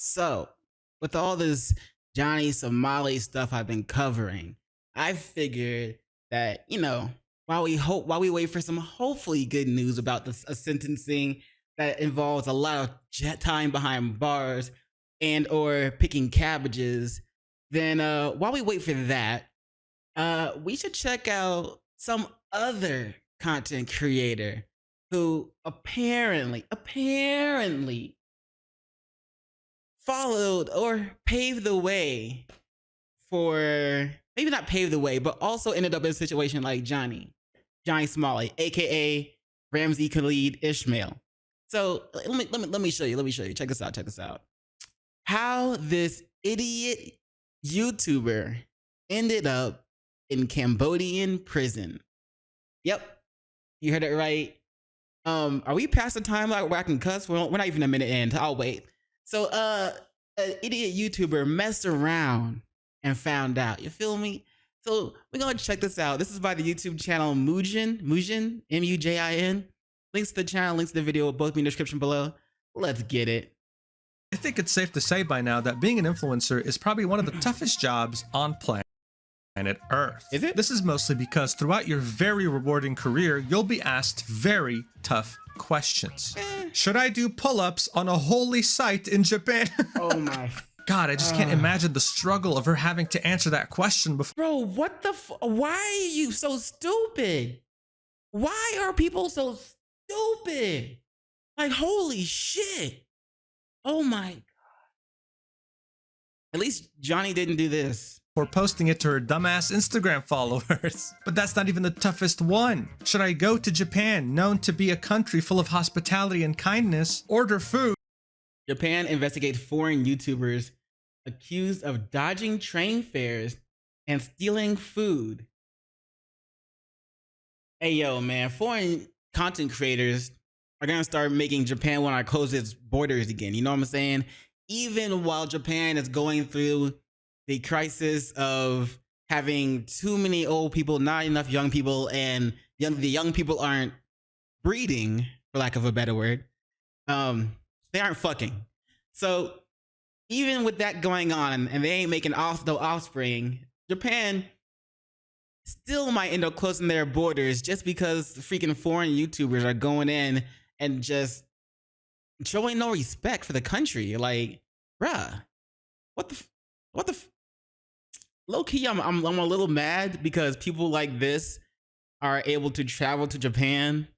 So, with all this Johnny Somali stuff I've been covering, I figured that, while we wait for some hopefully good news about this a sentencing that involves a lot of time behind bars and or picking cabbages, then while we wait for that, we should check out some other content creator who apparently followed or paved the way for, maybe not paved the way, but also ended up in a situation like Johnny Smalley, aka Ramsey Khalid Ishmael. So let me show you. Let me show you. Check this out. Check this out. How this idiot YouTuber ended up in Cambodian prison. Yep, you heard it right. Are we past the time where I can cuss? We're not even a minute in. I'll wait. So, an idiot YouTuber messed around and found out. You feel me? So we're gonna check this out. This is by the YouTube channel Mujin, Mujin. Links to the channel, links to the video will both be in the description below. Let's get it. I think it's safe to say by now that being an influencer is probably one of the toughest jobs on planet Earth. Is it? This is mostly because throughout your very rewarding career, you'll be asked very tough questions. Should I do pull-ups on a holy site in Japan? Oh my. God, I just can't imagine the struggle of her having to answer that question before. Bro, what the why are you so stupid? Why are people so stupid? Like, holy shit. Oh my God. At least Johnny didn't do this. Or posting it to her dumbass Instagram followers. But that's not even the toughest one. Should I go to Japan, known to be a country full of hospitality and kindness, order food? Japan investigates foreign YouTubers accused of dodging train fares and stealing food. Hey, yo, man, foreign content creators are gonna start making Japan want to close its borders again. You know what I'm saying? Even while Japan is going through the crisis of having too many old people, not enough young people, and the young people aren't breeding, for lack of a better word. They aren't fucking. So even with that going on, and they ain't making no offspring, Japan still might end up closing their borders just because the freaking foreign YouTubers are going in and just showing no respect for the country. Like, bruh, what the low key, I'm a little mad because people like this are able to travel to Japan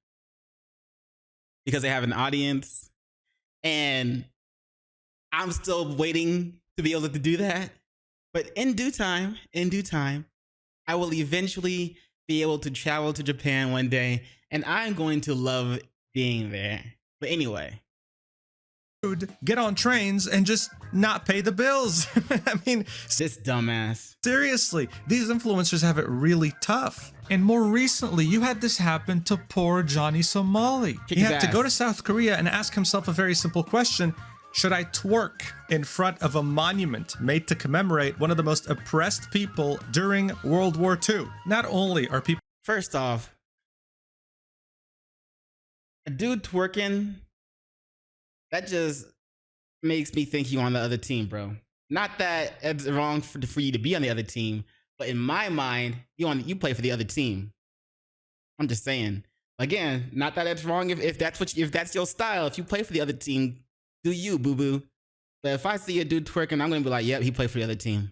because they have an audience, and I'm still waiting to be able to do that. But in due time, I will eventually be able to travel to Japan one day, and I'm going to love being there. But anyway, get on trains and just not pay the bills. I mean, this dumbass. Seriously, these influencers have it really tough. And more recently, you had this happen to poor Johnny Somali. He had to go to South Korea and ask himself a very simple question. Should I twerk in front of a monument made to commemorate one of the most oppressed people during World War II? Not only are people... First off, a dude twerking, that just makes me think you on the other team, bro. Not that it's wrong for you to be on the other team, but in my mind, you play for the other team. I'm just saying. Again, not that it's wrong if that's your style. If you play for the other team, do you, boo boo? But if I see a dude twerking, I'm gonna be like, yep, he played for the other team.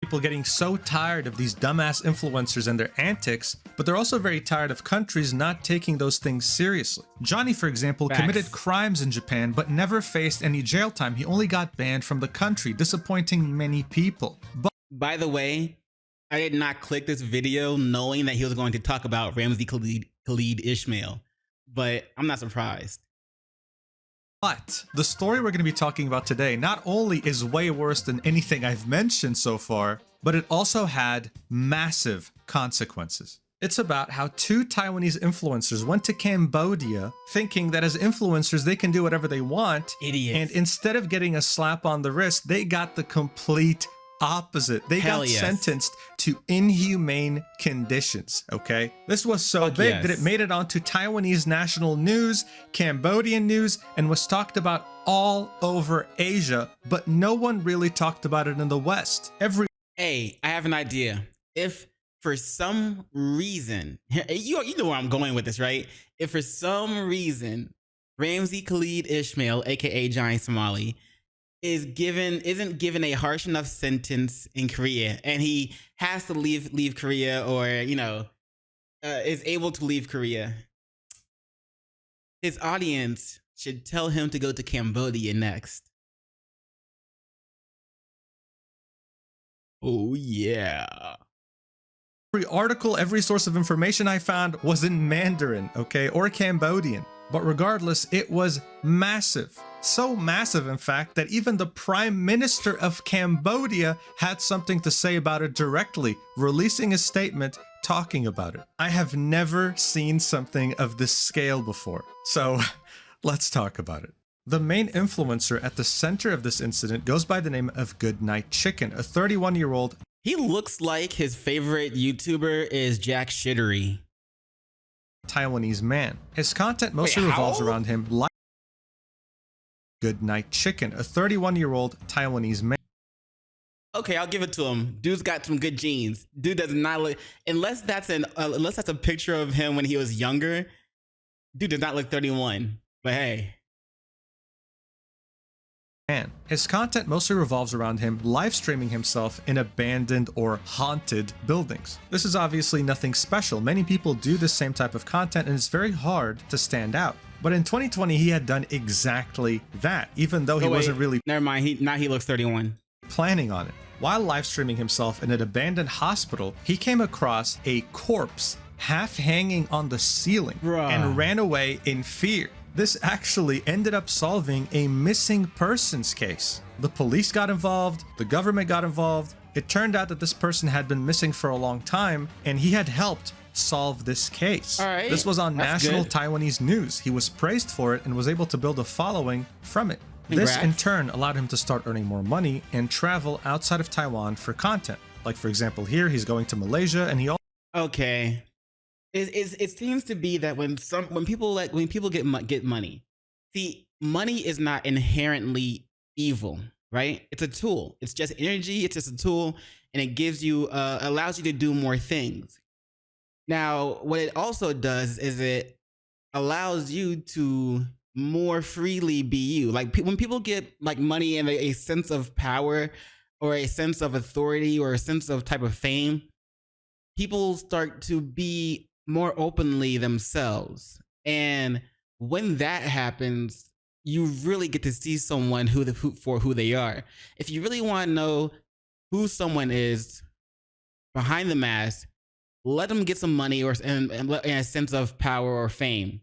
People getting so tired of these dumbass influencers and their antics, but they're also very tired of countries not taking those things seriously. Johnny, for example, committed crimes in Japan, but never faced any jail time. He only got banned from the country, disappointing many people. But by the way, I did not click this video knowing that he was going to talk about Ramsey Khalid Ishmael, but I'm not surprised. But the story we're going to be talking about today not only is way worse than anything I've mentioned so far, but it also had massive consequences. It's about how two Taiwanese influencers went to Cambodia thinking that as influencers they can do whatever they want. Idiots. And instead of getting a slap on the wrist, they got the complete opposite. They Hell got yes. sentenced to inhumane conditions, okay? This was so Fuck big yes. that it made it onto Taiwanese national news, Cambodian news, and was talked about all over Asia, but no one really talked about it in the West. Hey, I have an idea. If for some reason, you know where I'm going with this, right? If for some reason Ramsey Khalid Ismail, aka Johnny Somali, isn't given a harsh enough sentence in Korea, and he has to leave Korea, or is able to leave Korea, his audience should tell him to go to Cambodia next. Oh yeah. Every article, every source of information I found was in Mandarin, okay, or Cambodian. But regardless, it was massive. So massive, in fact, that even the Prime Minister of Cambodia had something to say about it directly, releasing a statement talking about it. I have never seen something of this scale before. So let's talk about it. The main influencer at the center of this incident goes by the name of Goodnight Chicken, a 31-year-old. He looks like his favorite YouTuber is Jack Shittery. Taiwanese man. His content mostly revolves around him. Goodnight Chicken, a 31-year-old Taiwanese man. Okay, I'll give it to him. Dude's got some good genes. Dude does not look, unless that's a picture of him when he was younger. Dude does not look 31. But hey. His content mostly revolves around him live streaming himself in abandoned or haunted buildings. This is obviously nothing special. Many people do this same type of content, and it's very hard to stand out. But in 2020, he had done exactly that, even though he wasn't really— Never mind, now he looks 31. Planning on it. While live streaming himself in an abandoned hospital, he came across a corpse half hanging on the ceiling and ran away in fear. This actually ended up solving a missing persons case. The police got involved, the government got involved. It turned out that this person had been missing for a long time, and he had helped solve this case. All right, this was on national Taiwanese news. He was praised for it and was able to build a following from it. Congrats. This in turn allowed him to start earning more money and travel outside of Taiwan for content. Like, for example, here he's going to Malaysia, and he also— Okay. It seems to be that when people get money, see, money is not inherently evil, right? It's a tool. It's just energy. It's just a tool, and it gives you allows you to do more things. Now, what it also does is it allows you to more freely be you. Like when people get like money and a sense of power or a sense of authority or a sense of type of fame, people start to be more openly themselves. And when that happens, you really get to see someone for who they are. If you really want to know who someone is behind the mask, let them get some money and a sense of power or fame,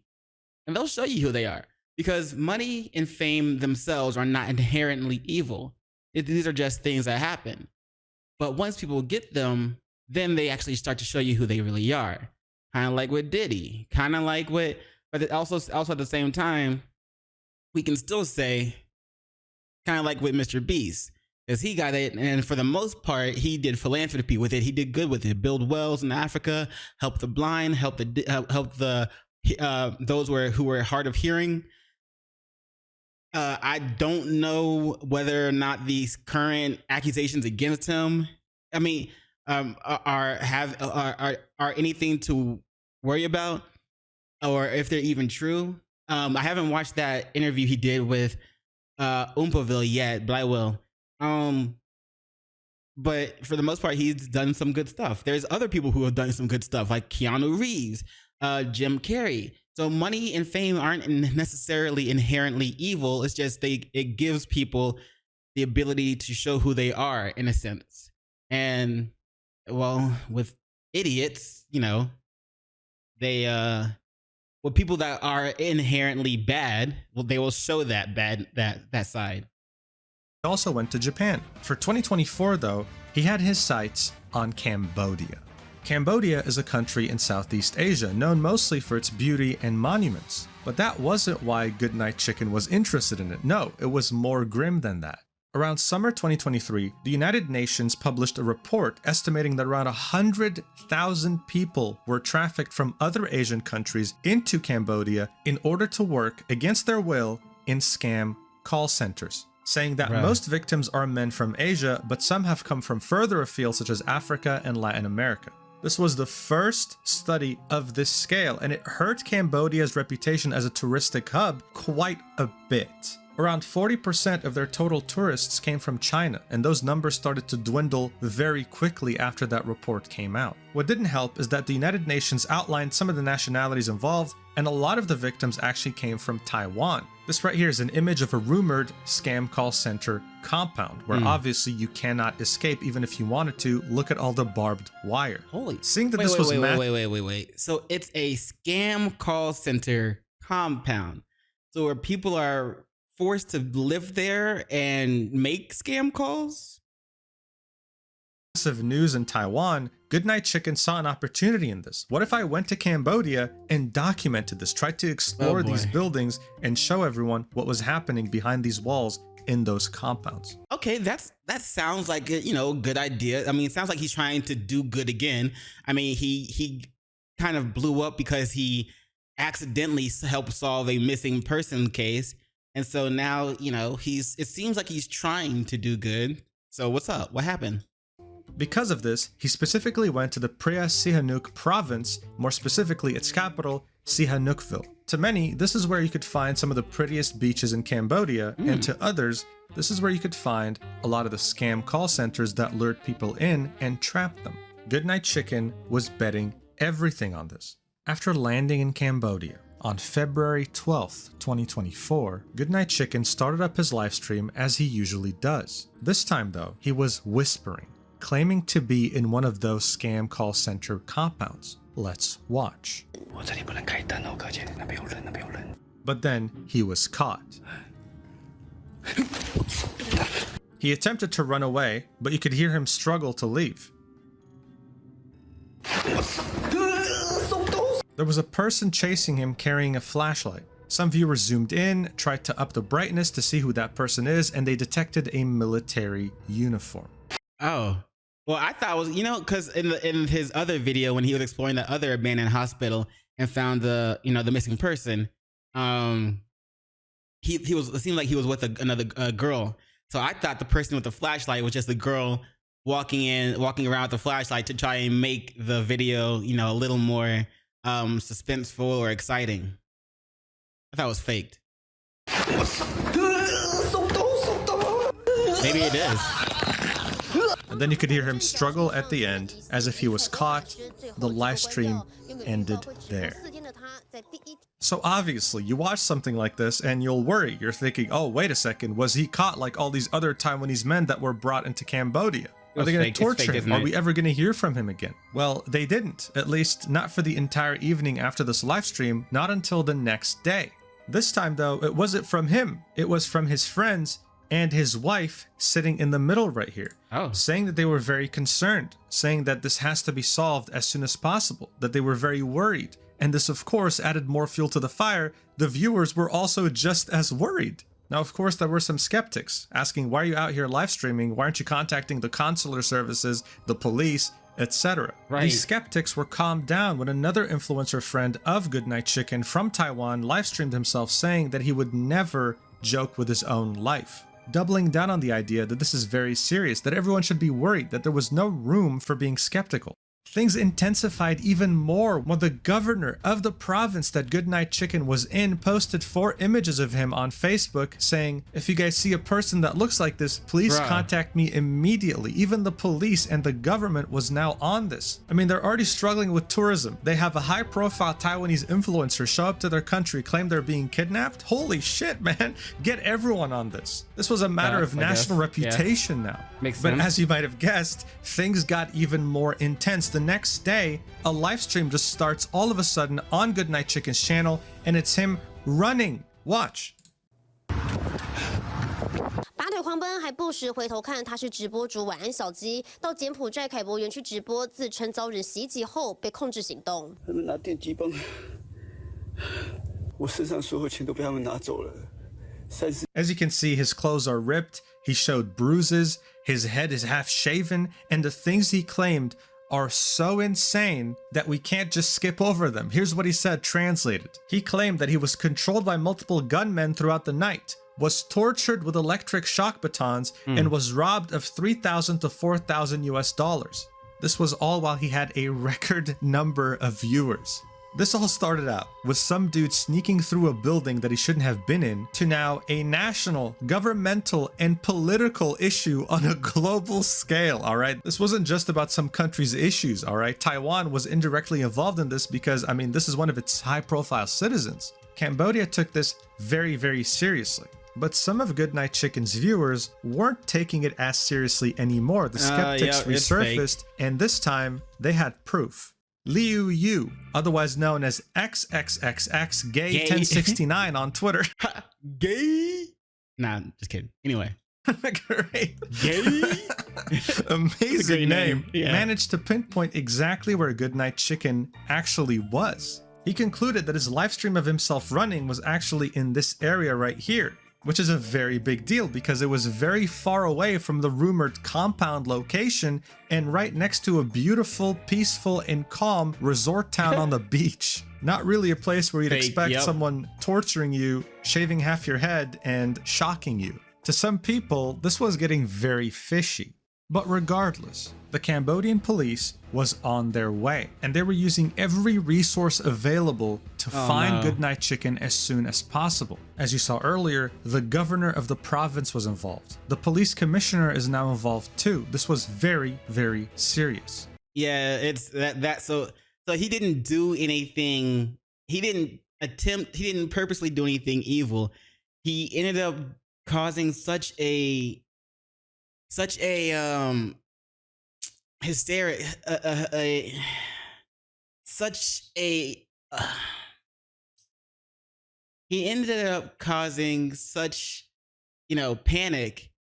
and they'll show you who they are. Because money and fame themselves are not inherently evil. These are just things that happen. But once people get them, then they actually start to show you who they really are. Kind of like with Diddy. Kind of like with, but also at the same time, we can still say, kind of like with Mr. Beast. Because he got it, and for the most part, he did philanthropy with it. He did good with it. Build wells in Africa, help the blind, help the those who were hard of hearing. I don't know whether or not these current accusations against him, I mean, are anything to worry about, or if they're even true. I haven't watched that interview he did with Oompaville yet, but I will. But for the most part, he's done some good stuff. There's other people who have done some good stuff, like Keanu Reeves, Jim Carrey. So money and fame aren't necessarily inherently evil. It's just it gives people the ability to show who they are, in a sense. And well, with idiots, they with people that are inherently bad, well, they will show that side. He also went to Japan. For 2024, though, he had his sights on Cambodia. Cambodia is a country in Southeast Asia, known mostly for its beauty and monuments. But that wasn't why Goodnight Chicken was interested in it. No, it was more grim than that. Around summer 2023, the United Nations published a report estimating that around 100,000 people were trafficked from other Asian countries into Cambodia in order to work against their will in scam call centers, saying that most victims are men from Asia, but some have come from further afield such as Africa and Latin America. This was the first study of this scale, and it hurt Cambodia's reputation as a touristic hub quite a bit. Around 40% of their total tourists came from China, and those numbers started to dwindle very quickly after that report came out. What didn't help is that the United Nations outlined some of the nationalities involved, and a lot of the victims actually came from Taiwan. This right here is an image of a rumored scam call center compound, where obviously you cannot escape even if you wanted to. Look at all the barbed wire. Holy. Seeing that wait. So it's a scam call center compound. So where people are forced to live there and make scam calls? Massive news in Taiwan, Goodnight Chicken saw an opportunity in this. What if I went to Cambodia and documented this, tried to explore these buildings and show everyone what was happening behind these walls in those compounds? Okay, that sounds like a, good idea. I mean, it sounds like he's trying to do good again. I mean, he kind of blew up because he accidentally helped solve a missing person case. And so now, it seems like he's trying to do good. So what's up? What happened? Because of this, he specifically went to the Prea Sihanouk province, more specifically its capital, Sihanoukville. To many, this is where you could find some of the prettiest beaches in Cambodia, and to others, this is where you could find a lot of the scam call centers that lured people in and trapped them. Goodnight Chicken was betting everything on this. After landing in Cambodia, on February 12th, 2024, Goodnight Chicken started up his livestream as he usually does. This time though, he was whispering, claiming to be in one of those scam call center compounds. Let's watch. But then he was caught. He attempted to run away, but you could hear him struggle to leave. There was a person chasing him carrying a flashlight. Some viewers zoomed in, tried to up the brightness to see who that person is, and they detected a military uniform. Oh. Well, I thought it was, because in his other video when he was exploring the other abandoned hospital and found the missing person, it seemed like he was with another girl. So I thought the person with the flashlight was just the girl walking around with the flashlight to try and make the video, a little more suspenseful or exciting. I thought it was faked. Maybe it is. And then you could hear him struggle at the end, as if he was caught. The live stream ended there. So obviously, you watch something like this and you'll worry. You're thinking, oh, wait a second, was he caught like all these other Taiwanese men that were brought into Cambodia? Are they going to torture him? Are we ever going to hear from him again? Well, they didn't, at least not for the entire evening after this live stream, not until the next day. This time though, it wasn't from him, it was from his friends and his wife sitting in the middle right here, saying that they were very concerned, saying that this has to be solved as soon as possible, that they were very worried. And this of course added more fuel to the fire. The viewers were also just as worried. Now, of course, there were some skeptics asking, why are you out here live streaming? Why aren't you contacting the consular services, the police, etc.? Right. These skeptics were calmed down when another influencer friend of Goodnight Chicken from Taiwan live streamed himself saying that he would never joke with his own life, doubling down on the idea that this is very serious, that everyone should be worried, that there was no room for being skeptical. Things intensified even more when the governor of the province that Goodnight Chicken was in posted 4 images of him on Facebook saying, if you guys see a person that looks like this, please contact me immediately. Even the police and the government was now on this. I mean, they're already struggling with tourism. They have a high-profile Taiwanese influencer show up to their country, claim they're being kidnapped. Holy shit, man. Get everyone on this. This was a matter of national reputation now. Makes sense. But as you might have guessed, things got even more intense. The next day, a live stream just starts all of a sudden on Goodnight Chicken's channel, and it's him running. Watch. 拔腿狂奔，还不时回头看他是直播主晚安小鸡，到柬埔寨凯博园区直播，自称遭人袭击后被控制行动。他们拿电击棒，我身上所有钱都被他们拿走了， As you can see, his clothes are ripped, he showed bruises, his head is half shaven, and the things he claimed are so insane that we can't just skip over them. Here's what he said translated. He claimed that he was controlled by multiple gunmen throughout the night, was tortured with electric shock batons, and was robbed of $3,000 to $4,000 US. This was all while he had a record number of viewers. This all started out with some dude sneaking through a building that he shouldn't have been in, to now a national, governmental, and political issue on a global scale, alright? This wasn't just about some country's issues, alright? Taiwan was indirectly involved in this because, I mean, this is one of its high-profile citizens. Cambodia took this very, very seriously. But some of Goodnight Chicken's viewers weren't taking it as seriously anymore. The skeptics resurfaced, and this time they had proof. Liu Yu, otherwise known as XXXX Gay 1069 on Twitter. Gay? Nah, just kidding. Anyway. Great. Gay? Amazing name. Yeah. Managed to pinpoint exactly where Goodnight Chicken actually was. He concluded that his live stream of himself running was actually in this area right here, which is a very big deal because it was very far away from the rumored compound location and right next to a beautiful, peaceful, and calm resort town on the beach. Not really a place where you'd expect someone torturing you, shaving half your head, and shocking you. To some people, this was getting very fishy. But regardless, the Cambodian police was on their way, and they were using every resource available to find Goodnight Chicken as soon as possible. As you saw earlier, the governor of the province was involved. The police commissioner is now involved too. This was very, very serious. Yeah, it's that so he didn't do anything. He didn't purposely do anything evil. He ended up causing such a hysteria, he ended up causing such, panic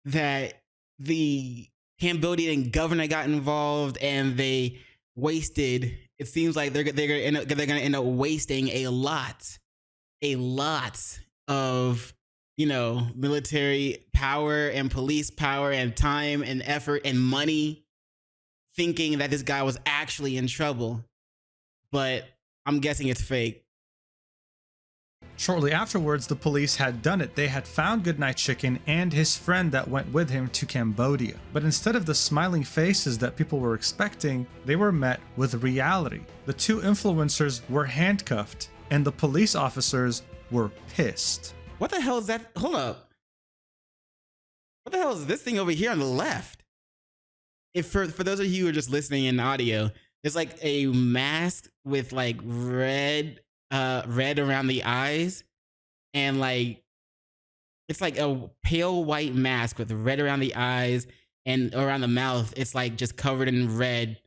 that the Cambodian governor got involved, and they wasted. It seems like they're gonna end up wasting a lot of military power and police power and time and effort and money, thinking that this guy was actually in trouble. But I'm guessing it's fake. Shortly afterwards, the police had done it. They had found Goodnight Chicken and his friend that went with him to Cambodia. But instead of the smiling faces that people were expecting, they were met with reality. The two influencers were handcuffed, and the police officers were pissed. What the hell is that? Hold up. What the hell is this thing over here on the left? If for those of you who are just listening in audio, it's like a mask with like red around the eyes, and like it's like a pale white mask with red around the eyes and around the mouth. It's like just covered in red,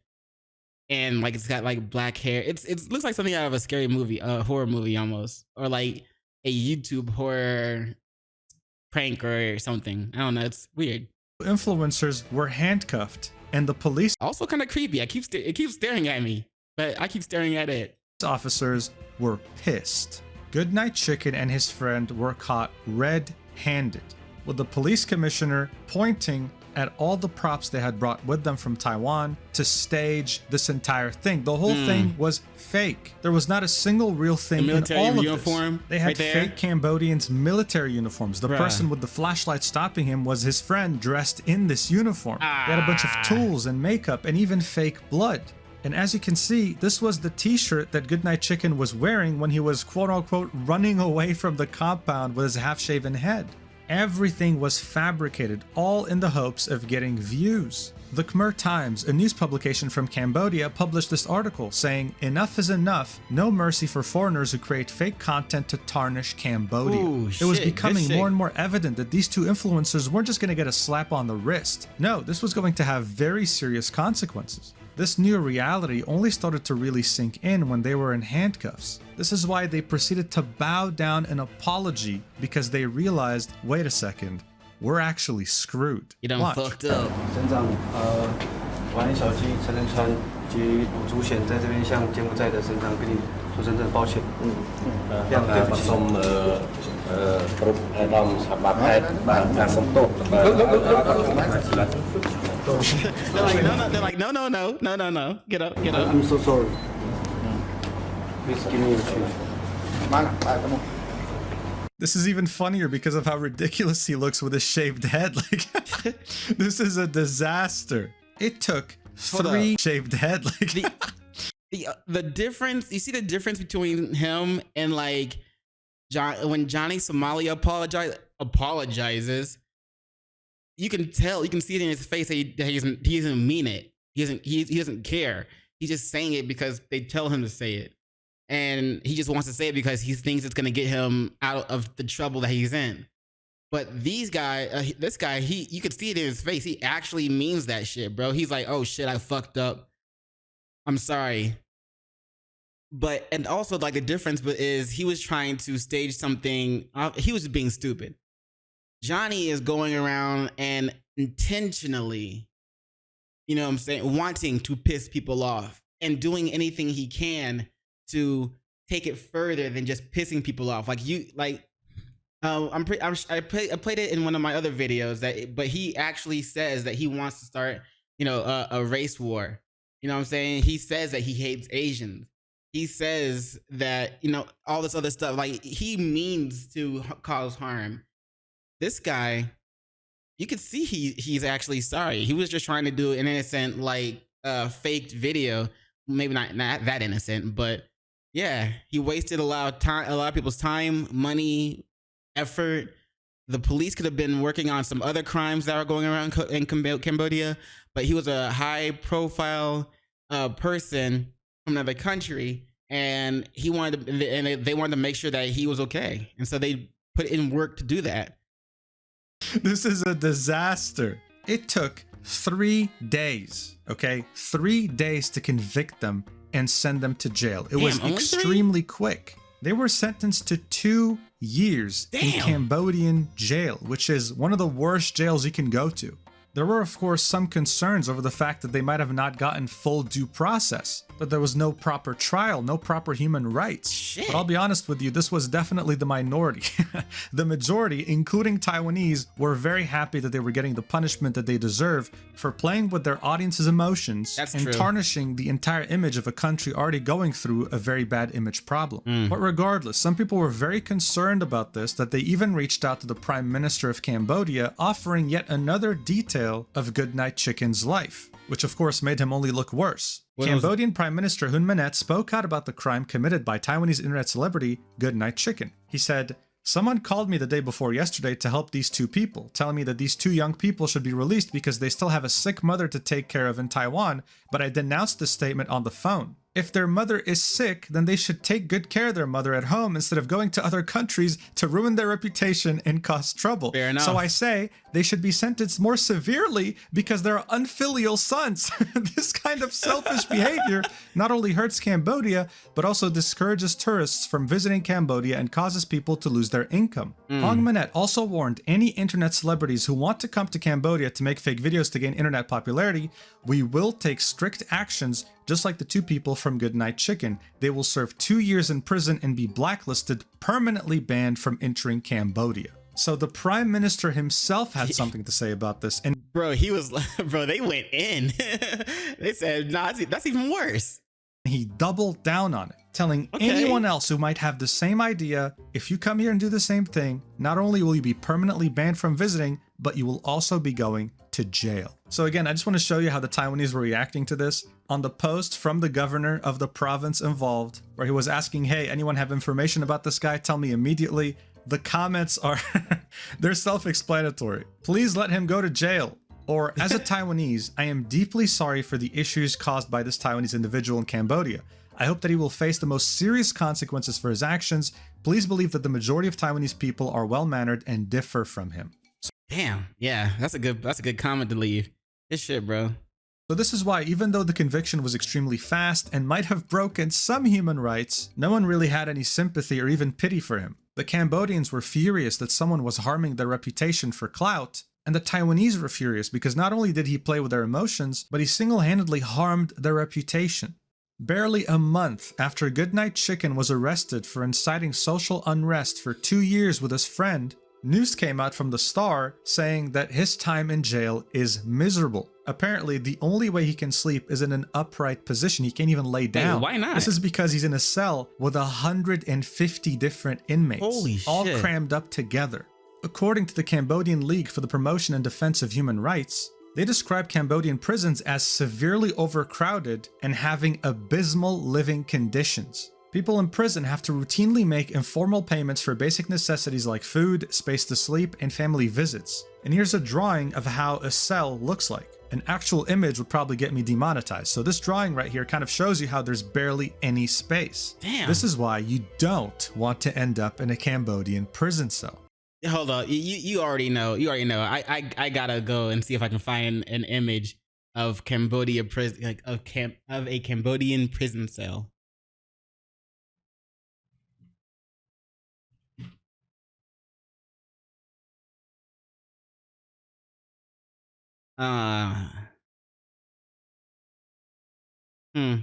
and like it's got like black hair. It looks like something out of a scary movie, a horror movie almost, or like a YouTube horror prank or something. I don't know. It's weird. Influencers were handcuffed, and the police also kind of creepy. It keeps staring at me, but I keep staring at it. Officers were pissed. Goodnight Chicken and his friend were caught red-handed, with the police commissioner pointing at all the props they had brought with them from Taiwan to stage this entire thing. The whole thing was fake. There was not a single real thing in all of uniform this. They had fake Cambodians' military uniforms. The person with the flashlight stopping him was his friend dressed in this uniform. They had a bunch of tools and makeup and even fake blood. And as you can see, this was the t-shirt that Goodnight Chicken was wearing when he was quote-unquote running away from the compound with his half-shaven head. Everything was fabricated, all in the hopes of getting views. The Khmer Times, a news publication from Cambodia, published this article saying, "Enough is enough, no mercy for foreigners who create fake content to tarnish Cambodia." Ooh, it was becoming more and more evident that these two influencers weren't just going to get a slap on the wrist. No, this was going to have very serious consequences. This new reality only started to really sink in when they were in handcuffs. This is why they proceeded to bow down an apology, because they realized, wait a second, we're actually screwed. You done fucked up. 省长，晚安小鸡陈仁川及吴祖显在这边向柬埔寨的省长跟你说声真的抱歉。非常对不起。គ្រប់អាដាមសម្បត្តិហេតុបានការសំទោសបាទ They're like, no, get up. I'm so sorry please give me a chance This is even funnier because of how ridiculous he looks with his shaved head. Like, this is a disaster. It took 3 shaved head. Like, the difference, you see the difference between him and like when Johnny Somali apologizes, you can tell, you can see it in his face that he doesn't mean it. He doesn't care. He's just saying it because they tell him to say it. And he just wants to say it because he thinks it's going to get him out of the trouble that he's in. But this guy, you could see it in his face. He actually means that shit, bro. He's like, oh shit, I fucked up. I'm sorry. But, and also like the difference is he was trying to stage something. He was being stupid. Johnny is going around and intentionally, you know what I'm saying, wanting to piss people off and doing anything he can to take it further than just pissing people off. Like I played it in one of my other videos but he actually says that he wants to start, you know, a race war. You know what I'm saying? He says that he hates Asians. He says that, you know, all this other stuff. Like, he means to cause harm. This guy, you could see he's actually sorry. He was just trying to do an innocent, like, faked video. Maybe not that innocent, but yeah, he wasted a lot of people's time, money, effort. The police could have been working on some other crimes that were going around in Cambodia, but he was a high-profile person from another country, and they wanted to make sure that he was okay, and so they put in work to do that. This is a disaster. It took 3 days, okay? 3 days to convict them and send them to jail. It was extremely quick. They were sentenced to 2 years in Cambodian jail, which is one of the worst jails you can go to. There were, of course, some concerns over the fact that they might have not gotten full due process, that there was no proper trial, no proper human rights. Shit. But I'll be honest with you, this was definitely the minority. The majority, including Taiwanese, were very happy that they were getting the punishment that they deserve for playing with their audience's emotions and tarnishing the entire image of a country already going through a very bad image problem. But regardless, some people were very concerned about this, that they even reached out to the Prime Minister of Cambodia, offering yet another detail of Goodnight Chicken's life, which of course made him only look worse. Cambodian Prime Minister Hun Manet spoke out about the crime committed by Taiwanese internet celebrity Goodnight Chicken. He said, "Someone called me the day before yesterday to help these 2 people, telling me that these 2 young people should be released because they still have a sick mother to take care of in Taiwan, but I denounced the statement on the phone. If their mother is sick, then they should take good care of their mother at home instead of going to other countries to ruin their reputation and cause trouble. Fair enough. So I say they should be sentenced more severely because they're unfilial sons." This kind of selfish behavior not only hurts Cambodia, but also discourages tourists from visiting Cambodia and causes people to lose their income. Hong Manet also warned any internet celebrities who want to come to Cambodia to make fake videos to gain internet popularity, "We will take strict actions just like the 2 people from Goodnight Chicken. They will serve 2 years in prison and be blacklisted, permanently banned from entering Cambodia." So the Prime Minister himself had something to say about this. And bro, they went in. They said, nah, that's even worse. He doubled down on it, telling anyone else who might have the same idea, if you come here and do the same thing, not only will you be permanently banned from visiting, but you will also be going to jail. So again, I just want to show you how the Taiwanese were reacting to this. On the post from the governor of the province involved, where he was asking, "Hey, anyone have information about this guy? Tell me immediately." The comments are, they're self-explanatory. "Please let him go to jail." Or, "As a Taiwanese, I am deeply sorry for the issues caused by this Taiwanese individual in Cambodia. I hope that he will face the most serious consequences for his actions. Please believe that the majority of Taiwanese people are well-mannered and differ from him." Damn, yeah, that's a good comment to leave. This shit, bro. So this is why, even though the conviction was extremely fast and might have broken some human rights, no one really had any sympathy or even pity for him. The Cambodians were furious that someone was harming their reputation for clout, and the Taiwanese were furious because not only did he play with their emotions, but he single-handedly harmed their reputation. Barely a month after Goodnight Chicken was arrested for inciting social unrest for 2 years with his friend, news came out from the Star saying that his time in jail is miserable. Apparently, the only way he can sleep is in an upright position. He can't even lay down. Why not? This is because he's in a cell with 150 different inmates, Holy shit. all crammed up together. According to the Cambodian League for the Promotion and Defense of Human Rights, they describe Cambodian prisons as severely overcrowded and having abysmal living conditions. People in prison have to routinely make informal payments for basic necessities like food, space to sleep, and family visits. And here's a drawing of how a cell looks like. An actual image would probably get me demonetized, so this drawing right here kind of shows you how there's barely any space. Damn. This is why you don't want to end up in a Cambodian prison cell. Hold on, you already know. I gotta go and see if I can find an image of Cambodia prison, like of a Cambodian prison cell. Hmm.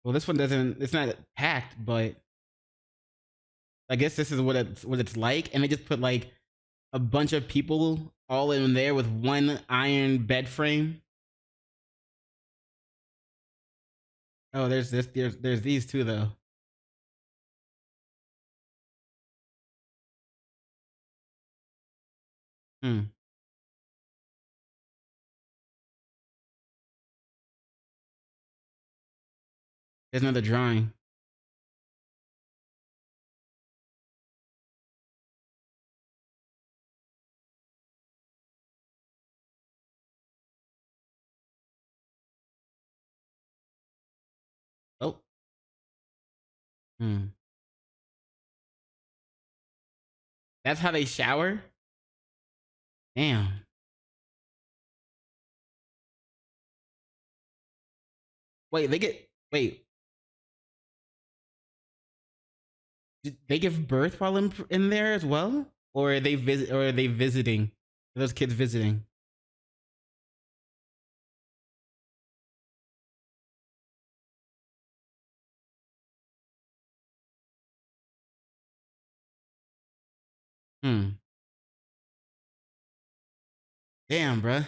Well, this one doesn't. It's not packed, but I guess this is what it's like. And they just put like a bunch of people all in there with one iron bed frame. Oh, there's this. There's these two though. Hmm. There's another drawing. Oh. Hmm. That's how they shower? Damn. Wait. Did they give birth while in there as well? Or are they visiting? Are those kids visiting? Hmm. Damn, bruh.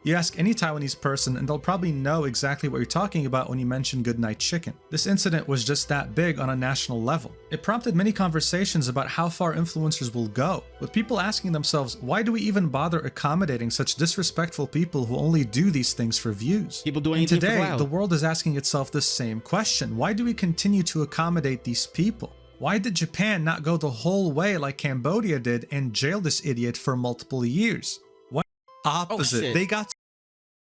You ask any Taiwanese person and they'll probably know exactly what you're talking about when you mention Goodnight Chicken. This incident was just that big on a national level. It prompted many conversations about how far influencers will go, with people asking themselves, why do we even bother accommodating such disrespectful people who only do these things for views? People doing and anything for today, clout. the world is asking itself the same question. Why do we continue to accommodate these people? Why did Japan not go the whole way like Cambodia did and jail this idiot for multiple years? Why opposite? shit. They got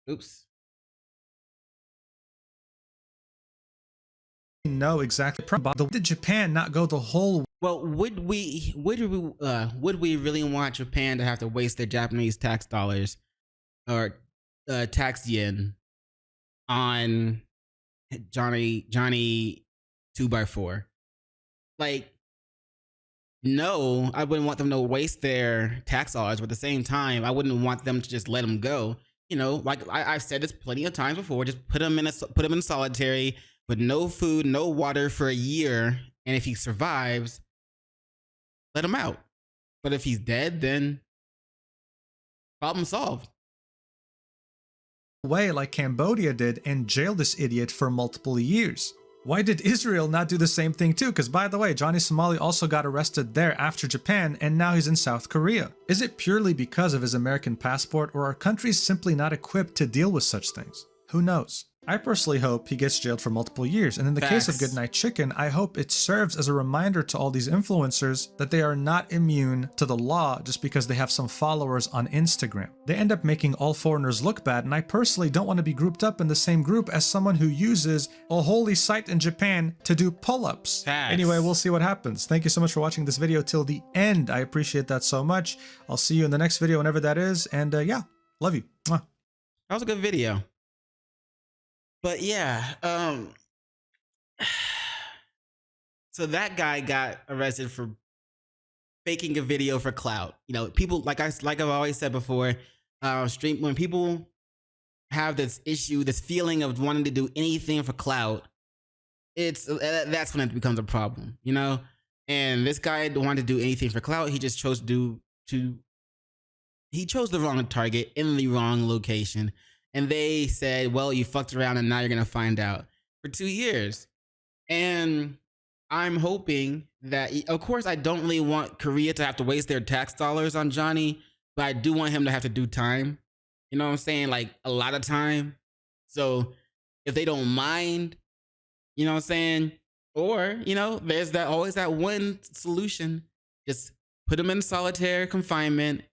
Oops. know exactly. Did Japan not go the whole Well, would we really want Japan to have to waste their Japanese tax dollars or tax yen on Johnny 2x4? Like, no, I wouldn't want them to waste their tax dollars, but at the same time, I wouldn't want them to just let them go. You know, like I've said this plenty of times before. Just put him in solitary with no food, no water for a year, and if he survives, let him out. But if he's dead, then problem solved. way like Cambodia did and jail this idiot for multiple years? Why did Israel not do the same thing too? Because by the way, Johnny Somali also got arrested there after Japan and now he's in South Korea. Is it purely because of his American passport, or are countries simply not equipped to deal with such things? Who knows? I personally hope he gets jailed for multiple years, and in the case of Goodnight Chicken, I hope it serves as a reminder to all these influencers that they are not immune to the law just because they have some followers on Instagram. They end up making all foreigners look bad, and I personally don't want to be grouped up in the same group as someone who uses a holy site in Japan to do pull-ups. Anyway, we'll see what happens. Thank you so much for watching this video till the end. I appreciate that so much. I'll see you in the next video whenever that is, and yeah, love you. Mwah. That was a good video. But yeah, so that guy got arrested for faking a video for clout. You know, people like I've always said before, when people have this issue, this feeling of wanting to do anything for clout, that's when it becomes a problem, you know. And this guy don't want to do anything for clout. He just chose he chose the wrong target in the wrong location, and they said, "Well, you fucked around, and now you're gonna find out." For 2 years, and I'm hoping that, of course, I don't really want Korea to have to waste their tax dollars on Johnny, but I do want him to have to do time. You know what I'm saying? Like a lot of time. So if they don't mind, you know what I'm saying? Or, you know, there's always that one solution. Just put him in solitary confinement,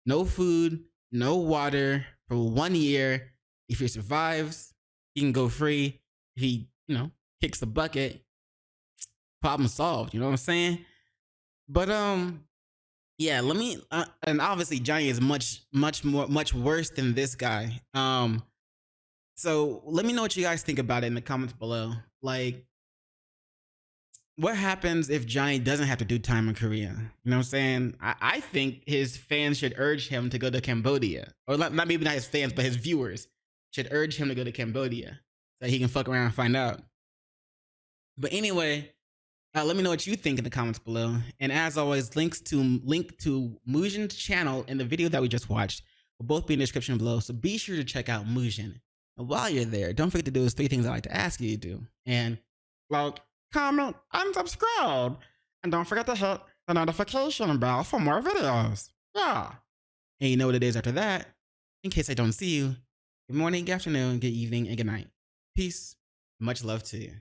no food, no water for 1 year. If he survives, he can go free. If he, you know, kicks the bucket, problem solved. You know what I'm saying? But yeah, let me and obviously Johnny is much worse than this guy. So let me know what you guys think about it in the comments below. Like, what happens if Johnny doesn't have to do time in Korea? You know what I'm saying? I think his fans should urge him to go to Cambodia. Or maybe not his fans, but his viewers should urge him to go to Cambodia so he can fuck around and find out. But anyway, let me know what you think in the comments below. And as always, link to Mujin's channel in the video that we just watched will both be in the description below. So be sure to check out Mujin. And while you're there, don't forget to do those 3 things I like to ask you to do. And like, comment, and subscribe. And don't forget to hit the notification bell for more videos. Yeah. And you know what it is after that. In case I don't see you, good morning, good afternoon, good evening, and good night. Peace. Much love to you.